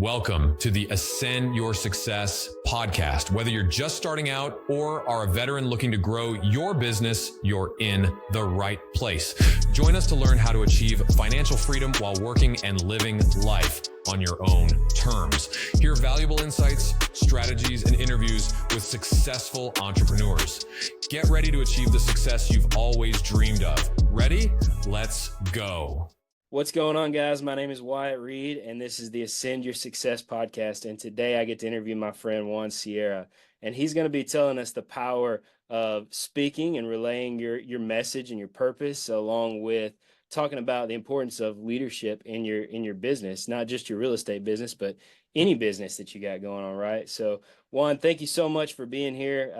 Welcome to the Ascend Your Success podcast. Whether you're just starting out or are a veteran looking to grow your business, you're in the right place. Join us to learn how to achieve financial freedom while working and living life on your own terms. Hear valuable insights, strategies, and interviews with successful entrepreneurs. Get ready to achieve the success you've always dreamed of. Ready? Let's go. What's going on, guys? My name is Wyatt Reed, and this is the Ascend Your Success podcast. And today I get to interview my friend Juan Sierra, and he's going to be telling us the power of speaking and relaying your message and your purpose, along with talking about the importance of leadership in your business, not just your real estate business, but any business that you got going on, right? So, Juan, thank you so much for being here.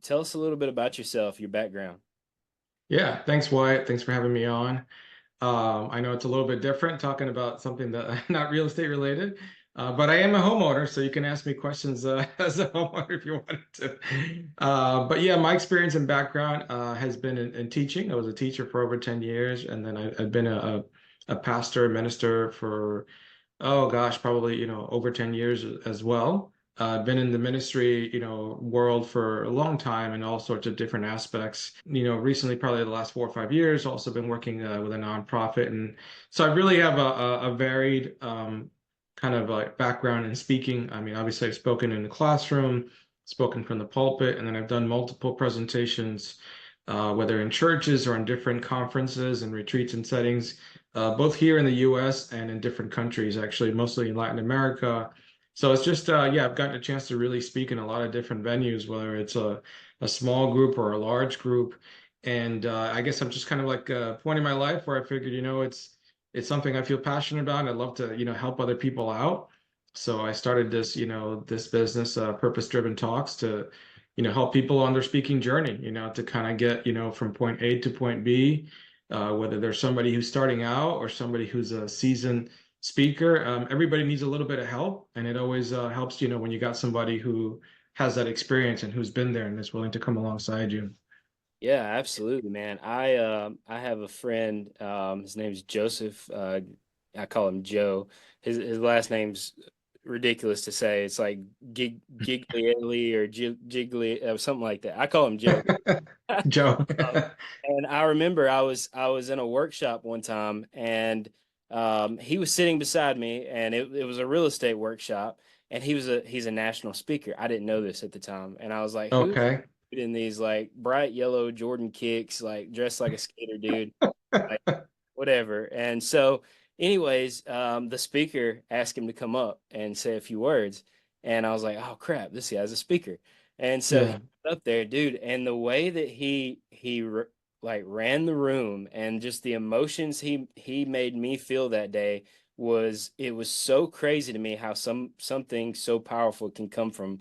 Tell us a little bit about yourself, your background. Yeah, thanks, Wyatt. Thanks for having me on. I know it's a little bit different talking about something that not real estate related, but I am a homeowner, so you can ask me questions as a homeowner if you wanted to. But yeah, my experience and background has been in teaching. I was a teacher for over 10 years, and then I've been a pastor, minister for, oh gosh, probably, over 10 years as well. I've been in the ministry, world for a long time in all sorts of different aspects. Recently, probably the last 4 or 5 years, also been working with a nonprofit. And so I really have a varied kind of like background in speaking. I mean, obviously I've spoken in the classroom, spoken from the pulpit, and then I've done multiple presentations, whether in churches or in different conferences and retreats and settings, both here in the US and in different countries, actually, mostly in Latin America. So it's just, I've gotten a chance to really speak in a lot of different venues, whether it's a small group or a large group. And I guess I'm just kind of like a point in my life where I figured, it's something I feel passionate about. And I'd love to, help other people out. So I started this, this business, Purpose-Driven Talks, to, help people on their speaking journey, to kind of get, from point A to point B, whether there's somebody who's starting out or somebody who's a seasoned speaker. Everybody needs a little bit of help, and it always helps, when you got somebody who has that experience and who's been there and is willing to come alongside you. Yeah, absolutely, man. I have a friend. His name's Joseph. I call him Joe. His last name's ridiculous to say. It's like Giglielli or Jiggly, something like that. I call him Joe. Joe. And I remember I was in a workshop one time, and he was sitting beside me, and it was a real estate workshop, and he's a national speaker. I didn't know this at the time, and I was like, okay, in these like bright yellow Jordan kicks, like dressed like a skater dude, like whatever. And so, anyways, the speaker asked him to come up and say a few words, and I was like, oh crap, this guy's a speaker. And so he was up there, dude, and the way that he like ran the room and just the emotions he made me feel that day was so crazy to me how something so powerful can come from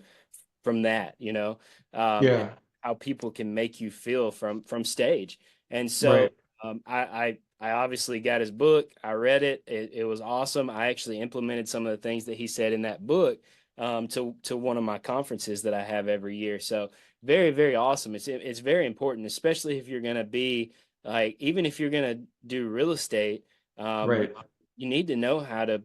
that, and how people can make you feel from stage. And so I obviously got his book. I read it. It was awesome. I actually implemented some of the things that he said in that book to one of my conferences that I have every year. So very, very awesome. It's very important, especially if you're going to be like, even if you're going to do real estate, you need to know how to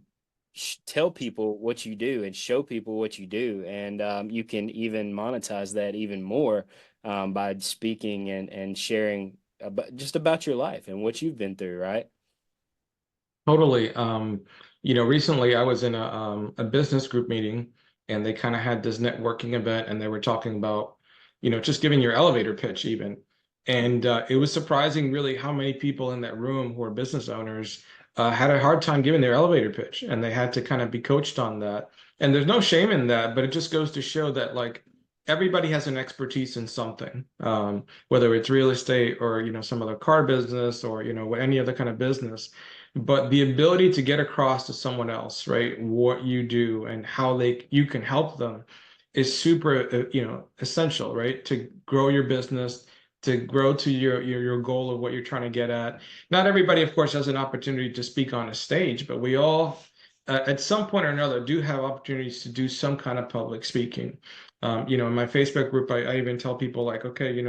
tell people what you do and show people what you do. And you can even monetize that even more by speaking and sharing about your life and what you've been through, right? Totally. Recently I was in a business group meeting, and they kind of had this networking event, and they were talking about, just giving your elevator pitch even. And it was surprising really how many people in that room who are business owners had a hard time giving their elevator pitch, and they had to kind of be coached on that. And there's no shame in that, but it just goes to show that like everybody has an expertise in something, whether it's real estate or, some other car business or, any other kind of business. But the ability to get across to someone else, right, what you do and how you can help them is super, essential, right, to grow your business, to grow to your goal of what you're trying to get at. Not everybody, of course, has an opportunity to speak on a stage, but we all, at some point or another, do have opportunities to do some kind of public speaking. In my Facebook group, I even tell people like, okay,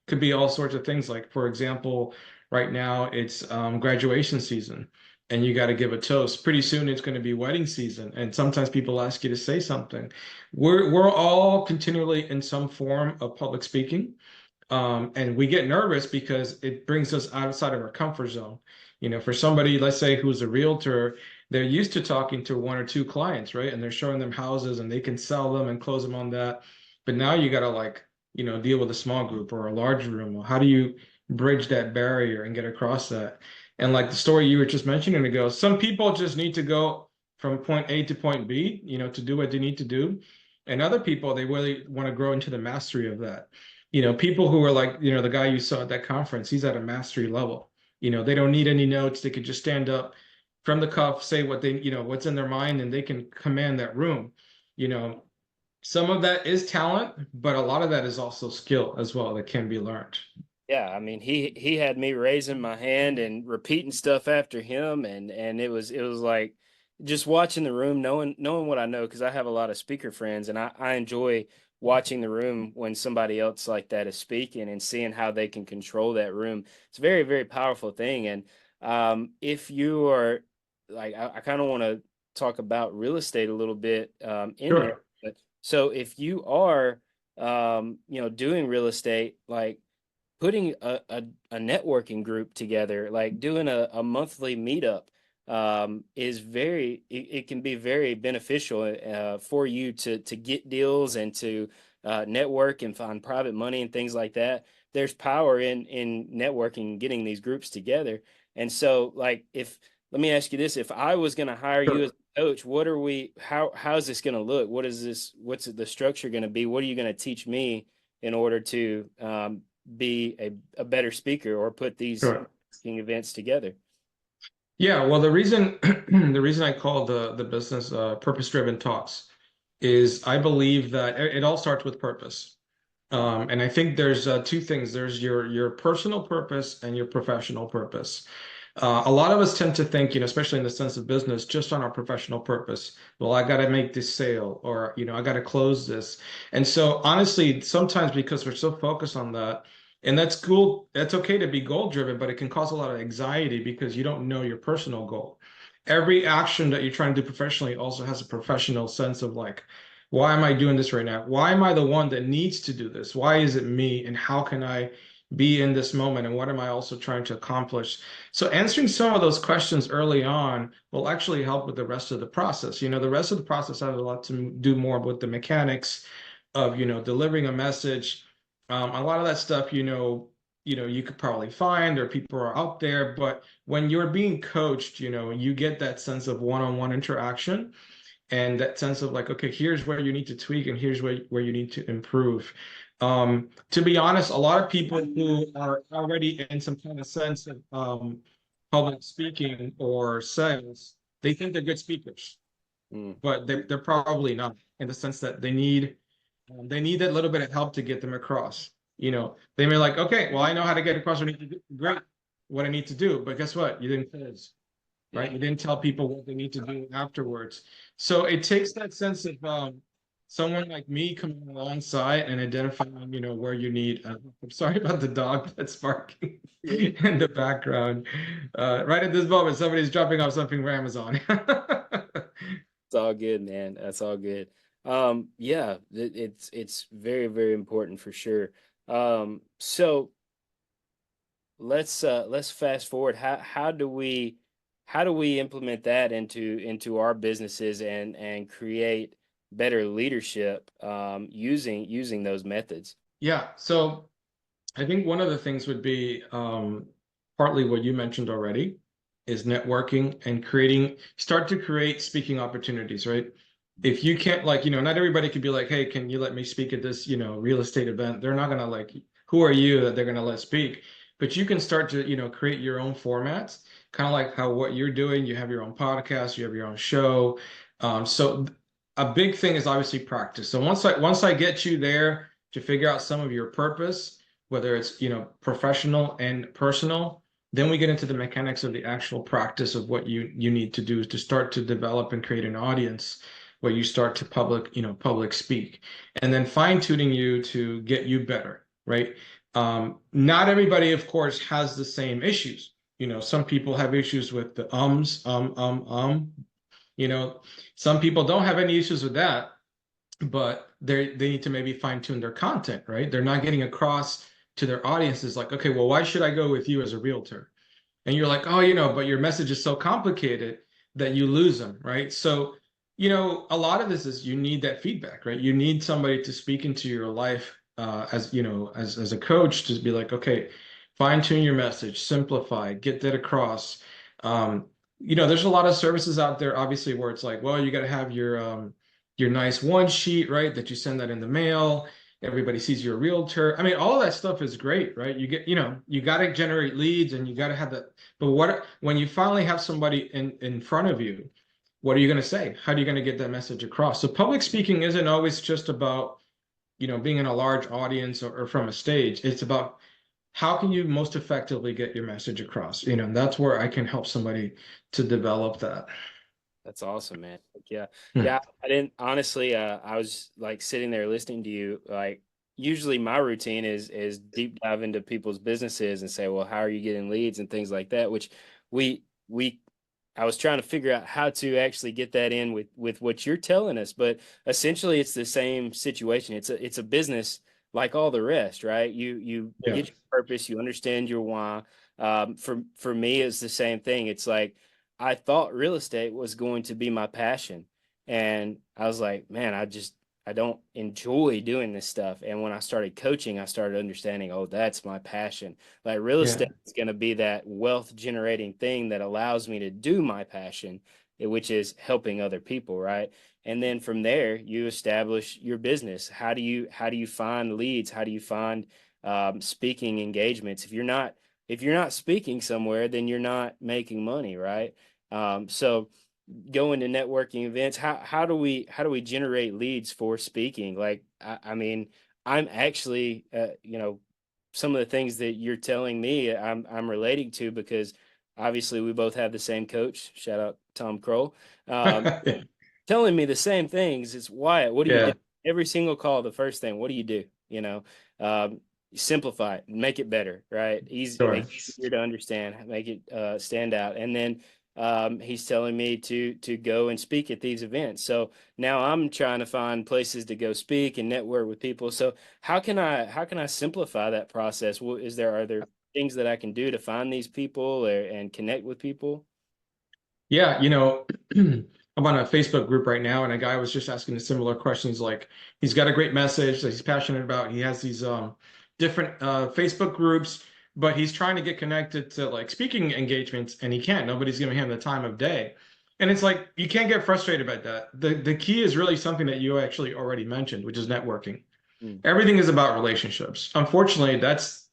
could be all sorts of things. Like, for example, right now it's graduation season. and you got to give a toast. Pretty soon it's going to be wedding season, and sometimes people ask you to say something. We're all continually in some form of public speaking. And we get nervous because it brings us outside of our comfort zone. For somebody, let's say, who's a realtor, they're used to talking to one or two clients, right? And they're showing them houses and they can sell them and close them on that. But now you got to deal with a small group or a large room. Well, how do you bridge that barrier and get across that? And like the story you were just mentioning ago, some people just need to go from point A to point B, to do what they need to do. And other people, they really want to grow into the mastery of that. People who are like, the guy you saw at that conference, he's at a mastery level. They don't need any notes. They could just stand up from the cuff, say what what's in their mind, and they can command that room. Some of that is talent, but a lot of that is also skill as well that can be learned. Yeah, I mean, he had me raising my hand and repeating stuff after him, and it was like just watching the room, knowing what I know, because I have a lot of speaker friends, and I enjoy watching the room when somebody else like that is speaking and seeing how they can control that room. It's a very, very powerful thing. And if you are like, I kind of want to talk about real estate a little bit in Sure. there. But so if you are doing real estate, like putting a networking group together, like doing a monthly meetup, is it can be very beneficial for you to get deals and to network and find private money and things like that. There's power in networking, getting these groups together. And so, like, let me ask you this: if I was going to hire you as a coach, how's this going to look? What's the structure going to be? What are you going to teach me in order to be a better speaker or put these events together? Yeah, well, the reason I call the business purpose-driven talks is I believe that it all starts with purpose. And I think there's two things. There's your personal purpose and your professional purpose. A lot of us tend to think, especially in the sense of business, just on our professional purpose. Well, I got to make this sale, or, I got to close this. And so honestly, sometimes because we're so focused on that, and that's cool, that's okay to be goal driven, but it can cause a lot of anxiety because you don't know your personal goal. Every action that you're trying to do professionally also has a professional sense of like, why am I doing this right now? Why am I the one that needs to do this? Why is it me? And how can I be in this moment? And what am I also trying to accomplish? So answering some of those questions early on will actually help with the rest of the process. The rest of the process has a lot to do more with the mechanics of, delivering a message. A lot of that stuff, you could probably find, or people are out there, but when you're being coached, you get that sense of one-on-one interaction and that sense of like, okay, here's where you need to tweak and here's where you need to improve. To be honest, a lot of people who are already in some kind of sense of public speaking or sales, they think they're good speakers, but they're probably not, in the sense that they need that little bit of help to get them across. They may like, okay, well, I know how to get across. Great, what I need to do, but guess what? You didn't close, right? You didn't tell people what they need to do afterwards. So it takes that sense of someone like me coming alongside and identifying, where you need. I'm sorry about the dog that's barking in the background. Right at this moment, somebody's dropping off something for Amazon. It's all good, man. That's all good. Yeah, it's very, very important for sure. So let's fast forward. How do we implement that into our businesses and create better leadership using those methods? Yeah, so I think one of the things would be partly what you mentioned already is networking and start to create speaking opportunities, right? If you can't, like, not everybody could be like, hey, can you let me speak at this, real estate event? They're not going to like, who are you that they're going to let speak? But you can start to, create your own formats, kind of like what you're doing. You have your own podcast, you have your own show. So a big thing is obviously practice. So once I get you there to figure out some of your purpose, whether it's, professional and personal, then we get into the mechanics of the actual practice of what you need to do to start to develop and create an audience where you start to public speak, and then fine tuning you to get you better, right? Not everybody, of course, has the same issues. some people have issues with the you know, some people don't have any issues with that, but they need to maybe fine tune their content, right? They're not getting across to their audiences like, okay, well, why should I go with you as a realtor? And you're like, oh, but your message is so complicated that you lose them, right? So, a lot of this is you need that feedback, right? You need somebody to speak into your life as a coach to be like, okay, fine tune your message, simplify, get that across. There's a lot of services out there, obviously, where it's like, well, you got to have your nice one sheet, right? That you send that in the mail. Everybody sees you're a realtor. I mean, all of that stuff is great, right? You got to generate leads and you got to have that. But when you finally have somebody in front of you, what are you going to say? How are you going to get that message across? So public speaking isn't always just about, being in a large audience or from a stage. It's about how can you most effectively get your message across? And that's where I can help somebody to develop that. That's awesome, man. Yeah. Hmm. Yeah. I didn't honestly, I was like sitting there listening to you. Like usually my routine is deep dive into people's businesses and say, well, how are you getting leads and things like that, which we I was trying to figure out how to actually get that in with what you're telling us, but essentially it's the same situation. It's a business like all the rest, right? You Yeah. get your purpose, you understand your why. For me, it's the same thing. It's like I thought real estate was going to be my passion, and I was like, man, I don't enjoy doing this stuff. And when I started coaching, I started understanding, oh, that's my passion. Like real Yeah. estate is going to be that wealth generating thing that allows me to do my passion, which is helping other people, right? And then from there, you establish your business. How do you find leads? How do you find speaking engagements? If you're not speaking somewhere, then you're not making money, right? So going to networking events, how do we generate leads for speaking? Like I mean, I'm actually some of the things that you're telling me I'm relating to, because obviously we both have the same coach, shout out Tom Kroll, telling me the same things. It's Wyatt, what do you do? Yeah. Every single call, the first thing, what do you do? Um, simplify it, make it better, right? Easy, Sure. make it easier to understand, make it stand out. And then he's telling me to go and speak at these events. So now I'm trying to find places to go speak and network with people. So how can I simplify that process? Are there things that I can do to find these people and connect with people? Yeah, I'm on a Facebook group right now, and a guy was just asking similar questions. Like, he's got a great message that he's passionate about. He has these different Facebook groups, but he's trying to get connected to like speaking engagements, and he can't. Nobody's giving him the time of day. And it's like you can't get frustrated about that. The key is really something that you actually already mentioned, which is networking. Mm. Everything is about relationships. Unfortunately, that's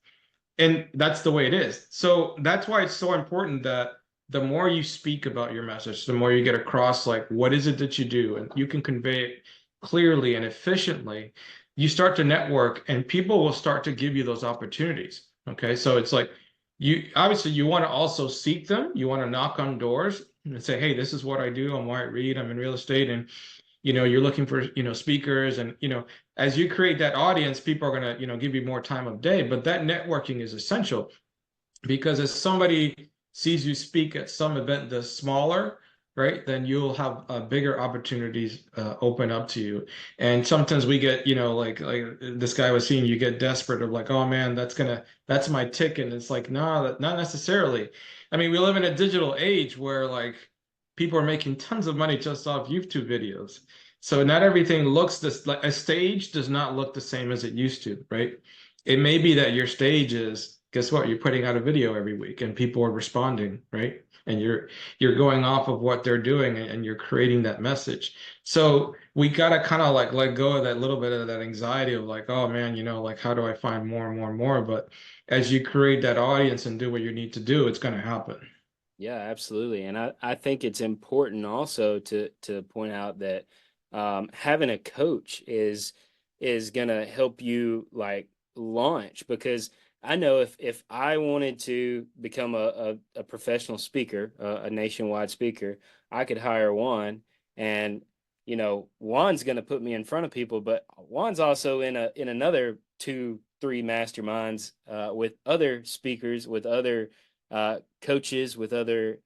the way it is. So that's why it's so important that the more you speak about your message, the more you get across like what is it that you do, and you can convey it clearly and efficiently, you start to network and people will start to give you those opportunities. Okay. So it's like you want to also seek them. You want to knock on doors and say, hey, this is what I do. I'm Wyatt Reed. I'm in real estate. And you're looking for speakers, and as you create that audience, people are going to give you more time of day. But that networking is essential, because as somebody sees you speak at some event that's smaller, right, then you'll have bigger opportunities open up to you. And sometimes we get like this guy was seeing, you get desperate of like, oh man, that's my ticket. And it's like, no, not necessarily. I mean, we live in a digital age where like people are making tons of money just off YouTube videos. So not everything looks this, like a stage does not look the same as it used to, right? It may be that your stage is, guess what? You're putting out a video every week and people are responding, right? And you're going off of what they're doing, and you're creating that message. So we gotta kind of like let go of that little bit of that anxiety of like, oh man, like how do I find more and more and more? But as you create that audience and do what you need to do, it's gonna happen. Yeah, absolutely. And I think it's important also to point out that having a coach is gonna help you like launch, because I know if I wanted to become a professional speaker, a nationwide speaker, I could hire Juan, and Juan's gonna put me in front of people, but Juan's also in another two, three masterminds with other speakers, with other coaches, with other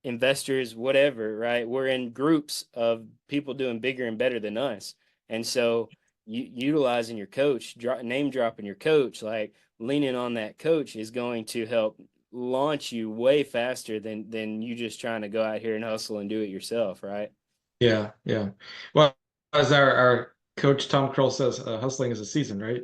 investors, whatever, right? We're in groups of people doing bigger and better than us. And so utilizing your coach, name dropping your coach, like leaning on that coach is going to help launch you way faster than you just trying to go out here and hustle and do it yourself, right? Yeah, yeah. Well, as our coach Tom Kroll says, hustling is a season, right?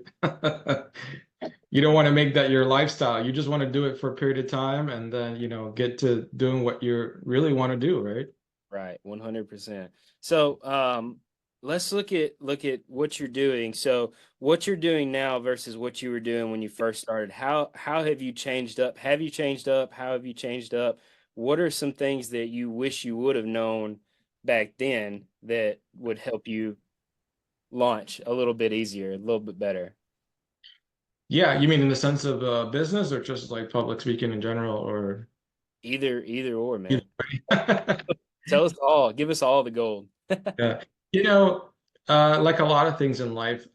You don't want to make that your lifestyle. You just want to do it for a period of time and then, get to doing what you really want to do, right? Right, 100%. So, let's look at what you're doing. So, what you're doing now versus what you were doing when you first started. How have you changed up? Have you changed up? How have you changed up? What are some things that you wish you would have known back then that would help you launch a little bit easier, a little bit better? Yeah, you mean in the sense of business or just like public speaking in general or Either or, either man. way? Tell us all. Give us all the gold. Yeah. Like a lot of things in life,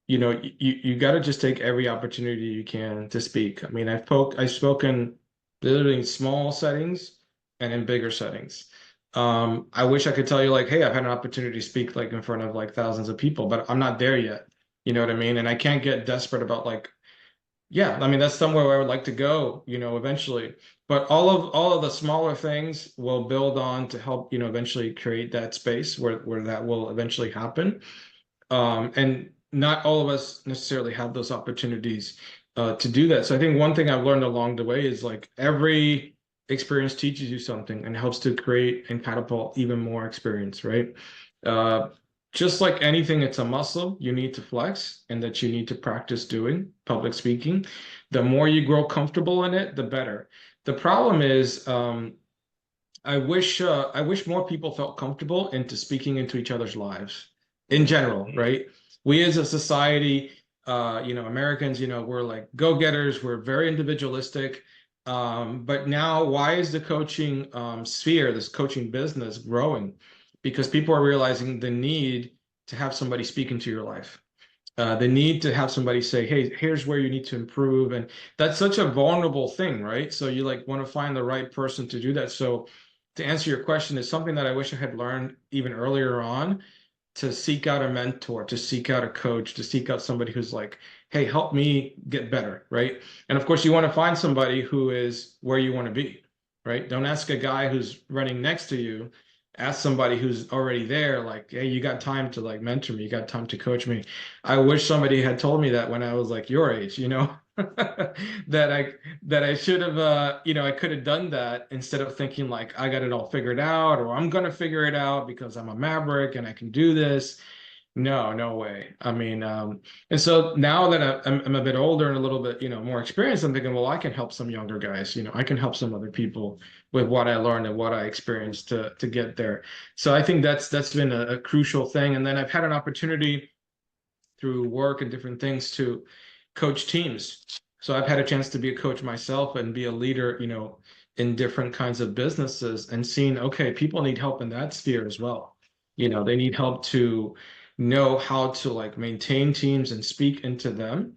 you got to just take every opportunity you can to speak. I mean, I've spoken literally in small settings and in bigger settings. I wish I could tell you like, hey, I've had an opportunity to speak like in front of like thousands of people, but I'm not there yet. You know what I mean? And I can't get desperate about like, yeah, I mean, that's somewhere where I would like to go, eventually. But all of the smaller things will build on to help, eventually create that space where that will eventually happen. And not all of us necessarily have those opportunities to do that. So I think one thing I've learned along the way is like every experience teaches you something and helps to create and catapult even more experience, right? Uh, just like anything, it's a muscle you need to flex and that you need to practice doing public speaking. The more you grow comfortable in it, the better. The problem is, I wish more people felt comfortable into speaking into each other's lives in Mm. general, right? We as a society, Americans, we're like go-getters, we're very individualistic. But now, why is the coaching sphere, this coaching business growing? Because people are realizing the need to have somebody speak into your life. The need to have somebody say, "Hey, here's where you need to improve," and that's such a vulnerable thing, right? So you like want to find the right person to do that. So to answer your question, is something that I wish I had learned even earlier on to seek out a mentor, to seek out a coach, to seek out somebody who's like, hey, help me get better, right? And of course, you want to find somebody who is where you want to be, right? Don't ask a guy who's running next to you. Ask somebody who's already there, like, hey, you got time to like mentor me, you got time to coach me. I wish somebody had told me that when I was like your age, that I should have I could have done that instead of thinking like I got it all figured out or I'm gonna figure it out because I'm a maverick and I can do this. No, no way. I mean, and so now that I'm a bit older and a little bit, more experienced, I'm thinking, well, I can help some younger guys. I can help some other people with what I learned and what I experienced to get there. So I think that's been a crucial thing. And then I've had an opportunity through work and different things to coach teams. So I've had a chance to be a coach myself and be a leader, in different kinds of businesses and seeing, okay, people need help in that sphere as well. They need help to know how to like maintain teams and speak into them,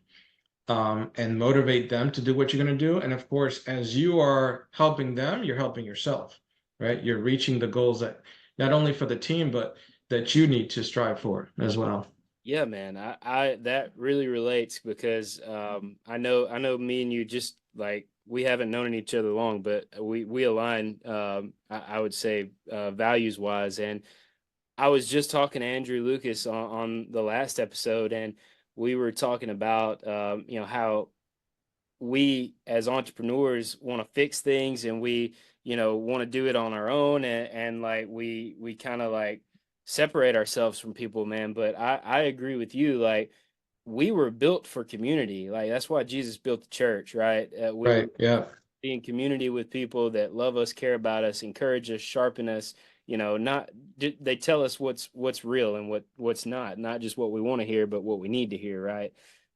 and motivate them to do what you're going to do. And of course, as you are helping them, you're helping yourself, right? You're reaching the goals that not only for the team, but that you need to strive for as well. Yeah, man. I that really relates because I know me and you just like we haven't known each other long, but we align I would say values wise. And I was just talking to Andrew Lucas on the last episode, and we were talking about how we as entrepreneurs want to fix things, and we want to do it on our own, and like we kind of like separate ourselves from people, man. But I agree with you, like we were built for community. Like that's why Jesus built the church, right? We were Right. Yeah. be in community with people that love us, care about us, encourage us, sharpen us. Not they tell us what's real and what's not just what we want to hear, but what we need to hear, right?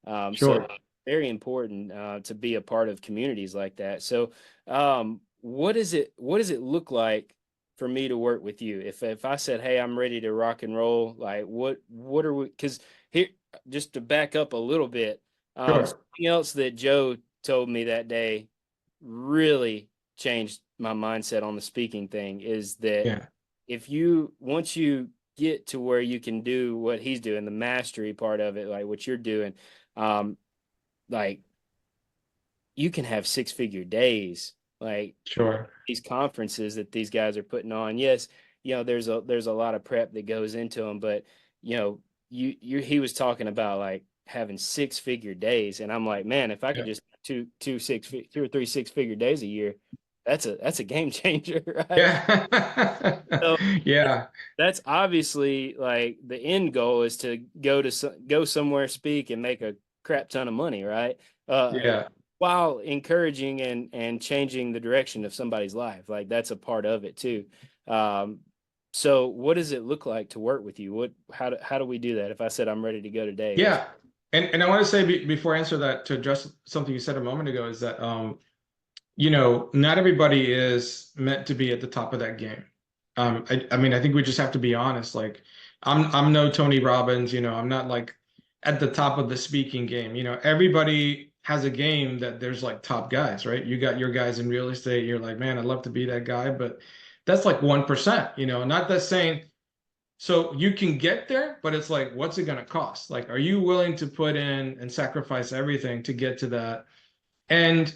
So Sure. very important to be a part of communities like that. So, what does it look like for me to work with you? If I said, "Hey, I'm ready to rock and roll," like what are we? Because here, just to back up a little bit, Sure. something else that Joe told me that day. really changed my mindset on the speaking thing is that Yeah. once you get to where you can do what he's doing, the mastery part of it, like what you're doing, like you can have 6-figure days, like Sure. these conferences that these guys are putting on. Yes, there's a lot of prep that goes into them, but he was talking about like having 6-figure days, and I'm like, man, if I could Yeah. just two or three 6-figure days a year, that's a game changer, right? Yeah. So Yeah. that's obviously like the end goal is to go somewhere, speak, and make a crap ton of money, right? Yeah. While encouraging and changing the direction of somebody's life, like that's a part of it too. So what does it look like to work with you? How do we do that? If I said I'm ready to go today, Yeah. And I want to say before I answer that, to address something you said a moment ago, is that not everybody is meant to be at the top of that game. I mean, I think we just have to be honest. Like, I'm no Tony Robbins, I'm not like at the top of the speaking game. Everybody has a game that there's like top guys, right? You got your guys in real estate. You're like, man, I'd love to be that guy, but that's like 1%, not that saying. So you can get there, but it's like, what's it going to cost? Like, are you willing to put in and sacrifice everything to get to that? And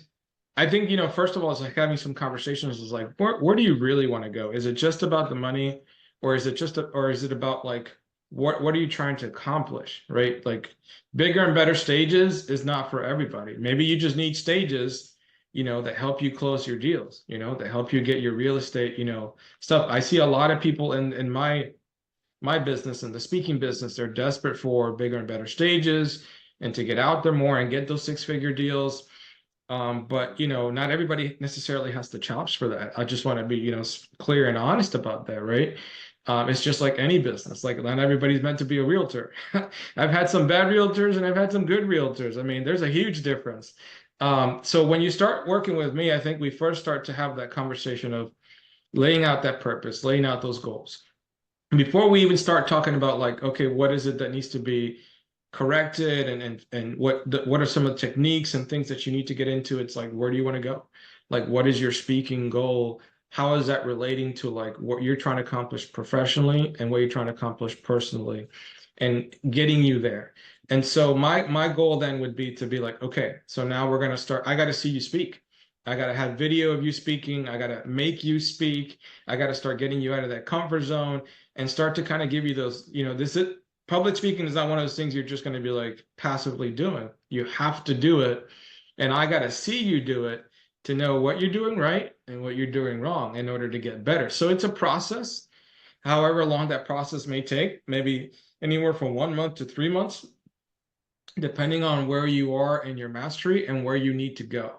I think, first of all, it's like having some conversations is like, where do you really want to go? Is it just about the money, or is it about like, what are you trying to accomplish, right? Like bigger and better stages is not for everybody. Maybe you just need stages, that help you close your deals, that help you get your real estate, stuff. I see a lot of people in my business and the speaking business, they're desperate for bigger and better stages and to get out there more and get those 6-figure deals. But not everybody necessarily has the chops for that. I just want to be, clear and honest about that, right? It's just like any business. Like not everybody's meant to be a realtor. I've had some bad realtors and I've had some good realtors. I mean, there's a huge difference. So when you start working with me, I think we first start to have that conversation of laying out that purpose, laying out those goals. Before we even start talking about like, okay, what is it that needs to be corrected and what are some of the techniques and things that you need to get into? It's like, where do you want to go? Like, what is your speaking goal? How is that relating to like what you're trying to accomplish professionally and what you're trying to accomplish personally and getting you there? And so my goal then would be to be like, okay, so now we're going to start. I got to see you speak. I got to have video of you speaking. I got to make you speak. I got to start getting you out of that comfort zone and start to kind of give you those, public speaking is not one of those things you're just going to be like passively doing. You have to do it. And I got to see you do it to know what you're doing right and what you're doing wrong in order to get better. So it's a process, however long that process may take, maybe anywhere from 1 month to 3 months, depending on where you are in your mastery and where you need to go.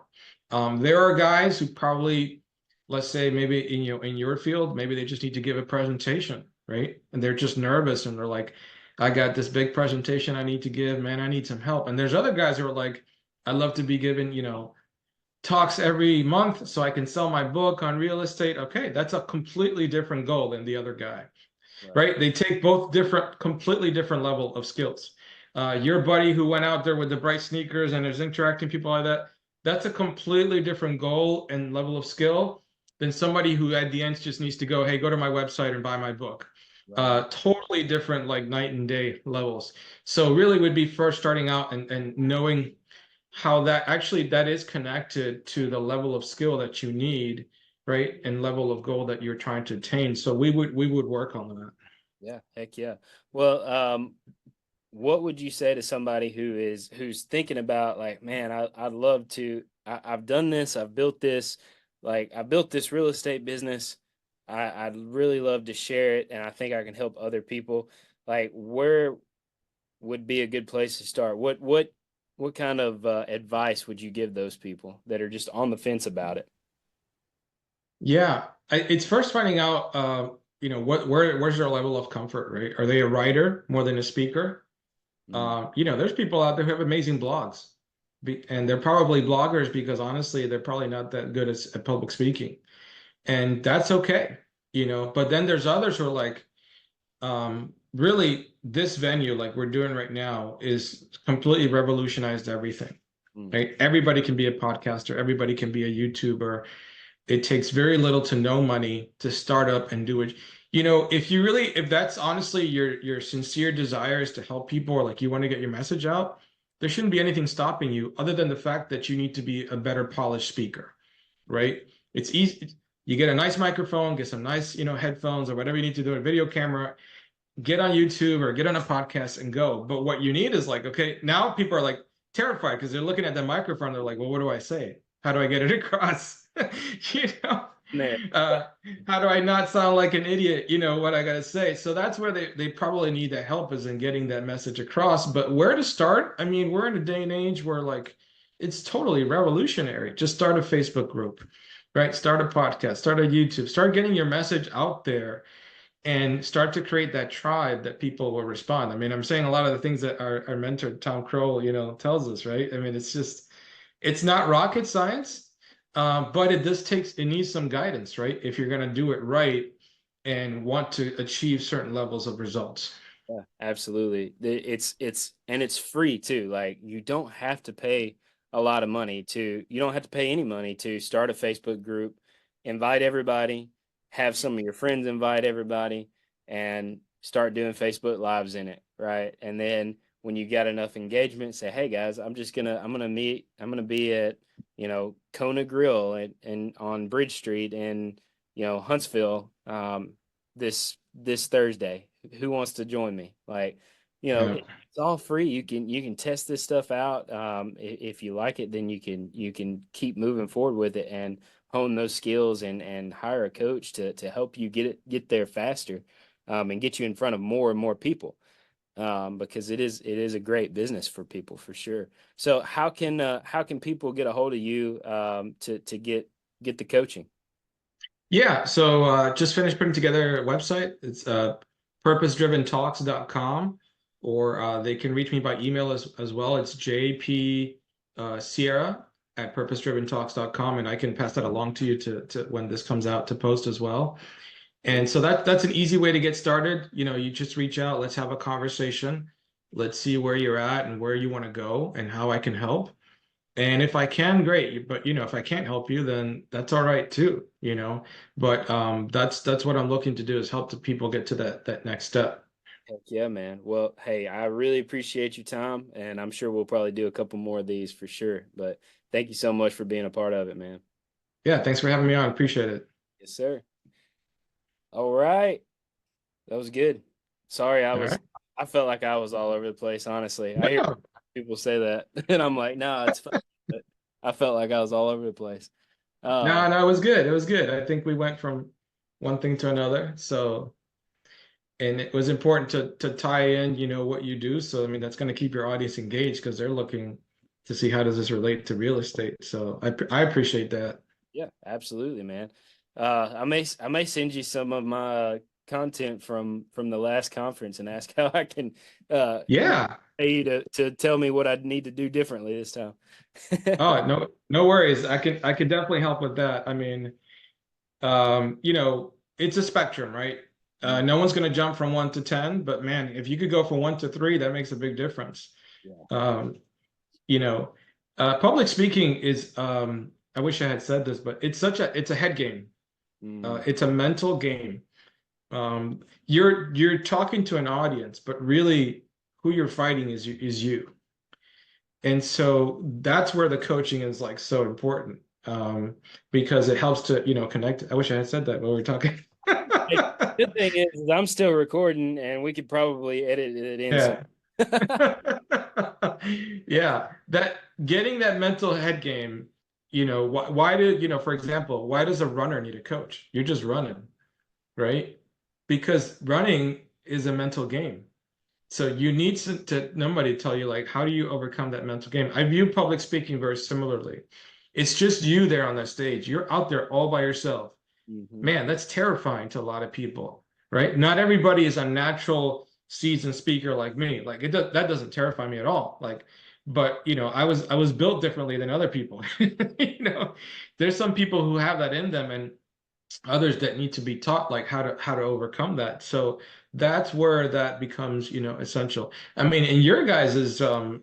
There are guys who probably, let's say maybe in your field, maybe they just need to give a presentation, right? And they're just nervous and they're like, I got this big presentation I need to give, man, I need some help. And there's other guys who are like, I'd love to be given, talks every month so I can sell my book on real estate. Okay, that's a completely different goal than the other guy, right? They take both completely different level of skills. Your buddy who went out there with the bright sneakers and is interacting people like that, that's a completely different goal and level of skill than somebody who at the end just needs to go, hey, go to my website and buy my book. Totally different, like night and day levels. So really would be first starting out and knowing how that is connected to the level of skill that you need, right? And level of goal that you're trying to attain. So we would work on that. Yeah, heck yeah. Well, what would you say to somebody who's thinking about like, man, I'd love to, I've done this, I've built this, like I built this real estate business. I'd really love to share it, and I think I can help other people. Like, where would be a good place to start? What kind of advice would you give those people that are just on the fence about it? Yeah, it's first finding out, where's their level of comfort, right? Are they a writer more than a speaker? There's people out there who have amazing blogs, and they're probably bloggers because honestly, they're probably not that good at public speaking. And that's okay, but then there's others who are like, really this venue like we're doing right now is completely revolutionized everything. right? Everybody can be a podcaster. Everybody can be a YouTuber. It takes very little to no money to start up and do it. If that's honestly your sincere desire is to help people, or like you want to get your message out, there shouldn't be anything stopping you other than the fact that you need to be a better polished speaker, right? It's easy. You get a nice microphone, get some nice, headphones or whatever you need to do, a video camera, get on YouTube or get on a podcast and go. But what you need is like, okay, now people are like terrified because they're looking at the microphone. They're like, well, what do I say? How do I get it across? you know, Man. how do I not sound like an idiot? What I got to say. So that's where they probably need that help, is in getting that message across. But where to start? I mean, we're in a day and age where like it's totally revolutionary. Just start a Facebook group, right? Start a podcast, start a YouTube, start getting your message out there and start to create that tribe that people will respond. I mean, I'm saying a lot of the things that our mentor, Tom Kroll, tells us, right? I mean, it's not rocket science, but it needs some guidance, right? If you're going to do it right and want to achieve certain levels of results. Yeah, absolutely. It's free too. Like, you don't have to pay a lot of money you don't have to pay any money to start a Facebook group, invite everybody, have some of your friends invite everybody, and start doing Facebook lives in it. Right. And then when you got enough engagement, say, hey guys, I'm going to be at, Kona Grill and on Bridge Street in, Huntsville, this Thursday. Who wants to join me? Like, Yeah. it's all free. You can test this stuff out. If you like it, then you can keep moving forward with it and hone those skills and hire a coach to help you get there faster, and get you in front of more and more people, because it is a great business for people, for sure. So how can people get a hold of you to get the coaching? Yeah. So just finished putting together a website. It's purposedriventalks.com, or they can reach me by email as well. It's JP Sierra at purposedriventalks.com, and I can pass that along to you to when this comes out to post as well. And so that's an easy way to get started. You just reach out, let's have a conversation. Let's see where you're at and where you want to go and how I can help. And if I can, great. But if I can't help you, then that's all right too, But that's what I'm looking to do, is help the people get to that next step. Heck yeah, man. Well, hey, I really appreciate your time, and I'm sure we'll probably do a couple more of these for sure. But thank you so much for being a part of it, man. Yeah, thanks for having me on. Appreciate it. Yes, sir. All right. That was good. Sorry, I felt like I was all over the place, honestly. I hear people say that, and I'm like, no, it's fine. But I felt like I was all over the place. No, it was good. It was good. I think we went from one thing to another. So, and it was important to tie in, what you do. So, I mean, that's going to keep your audience engaged, because they're looking to see how does this relate to real estate. So I appreciate that. Yeah, absolutely, man. I may send you some of my content from the last conference and ask how I can Yeah. pay you to tell me what I need to do differently this time. Oh, no worries. I could definitely help with that. I mean, it's a spectrum, right? No one's going to jump from 1 to 10, but man, if you could go from 1 to 3, that makes a big difference. Yeah. Public speaking is, I wish I had said this, but it's a head game. It's a mental game. You're talking to an audience, but really who you're fighting is you. And so that's where the coaching is like so important, because it helps to, connect. I wish I had said that when we were talking. The good thing is I'm still recording, and we could probably edit it in. Yeah. Yeah. That getting that mental head game, for example, why does a runner need a coach? You're just running, right? Because running is a mental game. So you need somebody to tell you, like, how do you overcome that mental game? I view public speaking very similarly. It's just you there on that stage. You're out there all by yourself. Mm-hmm. Man, that's terrifying to a lot of people, right? Not everybody is a natural seasoned speaker like me. Like that doesn't terrify me at all. Like, but I was built differently than other people. There's some people who have that in them, and others that need to be taught like how to overcome that. So that's where that becomes, essential. I mean, in your guys's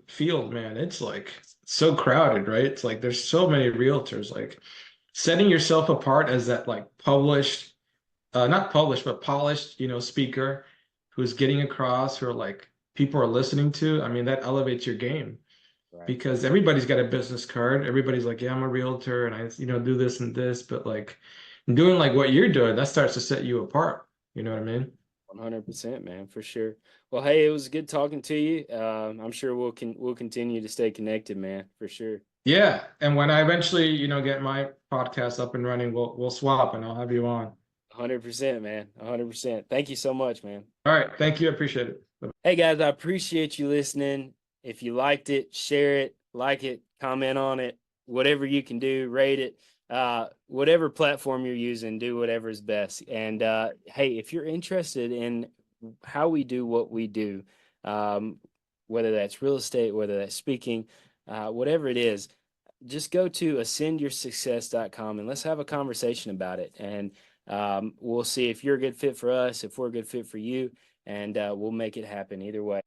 field, man, it's like so crowded, right? It's like there's so many realtors. Like setting yourself apart as that like published, not published, but polished, speaker who's getting across, who are like people are listening to. I mean, that elevates your game Right. because everybody's got a business card. Everybody's like, yeah, I'm a realtor and I, do this and this, but like doing like what you're doing, that starts to set you apart. You know what I mean? 100%, man, for sure. Well, hey, it was good talking to you. I'm sure we'll continue to stay connected, man, for sure. Yeah. And when I eventually, get my podcast up and running, we'll swap and I'll have you on. 100%, man. 100%. Thank you so much, man. All right. Thank you. I appreciate it. Hey guys, I appreciate you listening. If you liked it, share it, like it, comment on it, whatever you can do, rate it. Whatever platform you're using, do whatever is best. And hey, if you're interested in how we do what we do, whether that's real estate, whether that's speaking, whatever it is, just go to ascendyoursuccess.com and let's have a conversation about it. And we'll see if you're a good fit for us, if we're a good fit for you, and we'll make it happen either way.